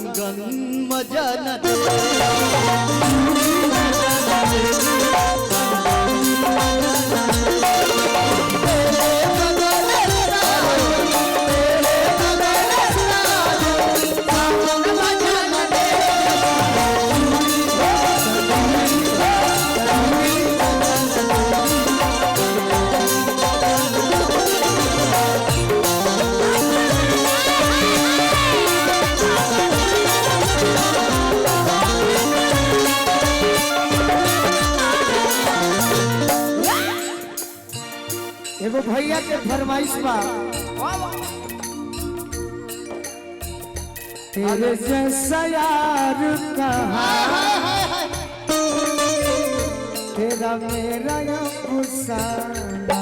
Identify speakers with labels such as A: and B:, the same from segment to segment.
A: कंगन मजा न एगो भैया के फरमाइश बा तेरे जैसा यार कहाँ तेरा मेरा अफसाना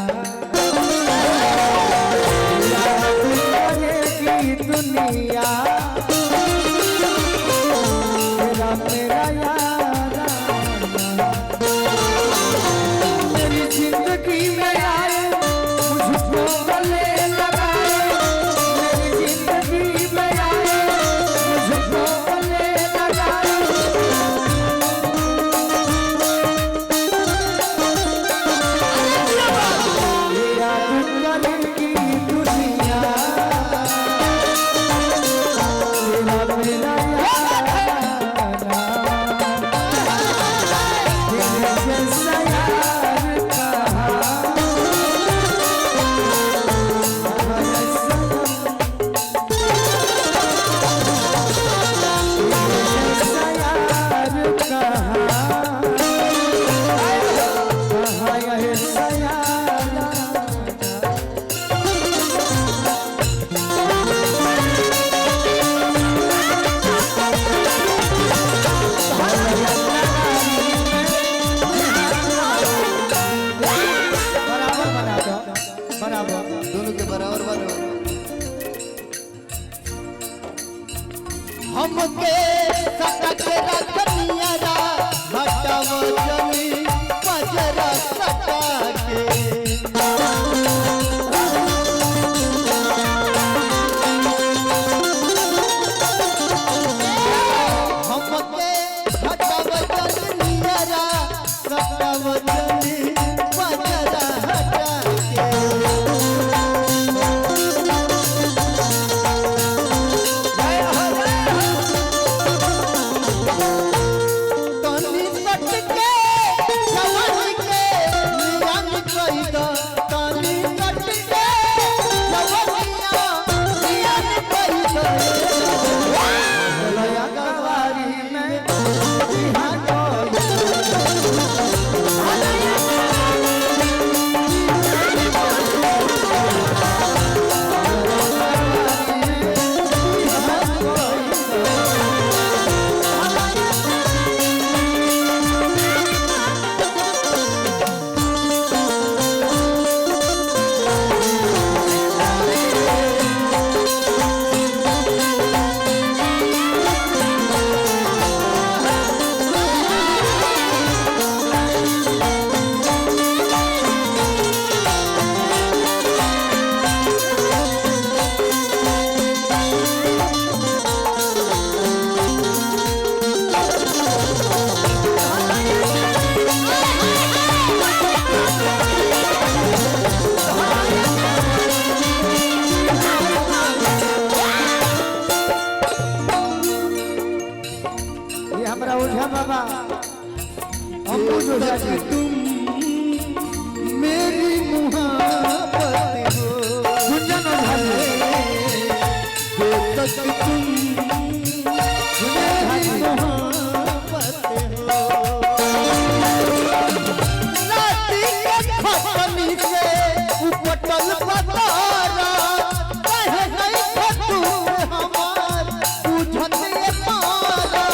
A: की दुनिया तेरा मेरा यार मेरी जिंदगी में आए मुझको गले लगाए मेरी जिंदगी में आए मुझको गले लगाए याद करेगी दुनिया तेरा मेरा हमके सका के रखनिया रा हटाव जमी पजरा सका के हमके हटाव जमिया रा सकाव जमी पजरा हटा बाबा तुम मेरी मुहाबत हो तक तुम मेरी मुहाबत हो राती के खतनी से उपटल पतारा कहे नहीं खतू हमार बुझत ये पारा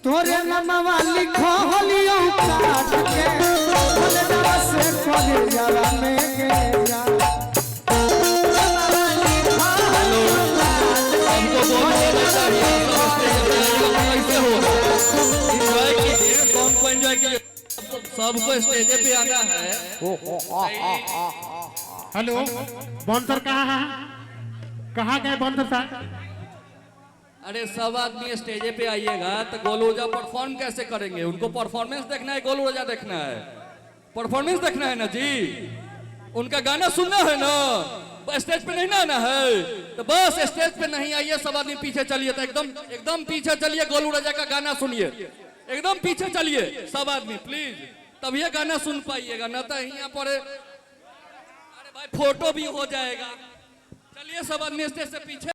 A: तोरे नमवा लिखलियो काट के बोले जरा से खोले जरा में के जा
B: सबको स्टेज पे आना है।
C: हेलो बॉन्सर कहाँ है? कहाँ गए बॉन्सर साहब?
B: अरे सब आदमी स्टेज पे आइएगा तो गोलूजा परफॉर्म कैसे करेंगे? उनको परफॉर्मेंस देखना है, गोलूजा देखना है, परफॉर्मेंस देखना है ना जी। उनका गाना सुनना है ना, स्टेज पे नहीं ना आना है तो बस स्टेज पे नहीं आइए, सब आदमी पीछे चलिए। तो एकदम पीछे चलिए, गोलू राजा का गाना सुनिए। एकदम पीछे चलिए सब आदमी प्लीज, तब ये गाना सुन पाइएगा, ना तो यहाँ पर अरे भाई फोटो भी हो जाएगा। चलिए सब आदमी स्टेज से पीछे।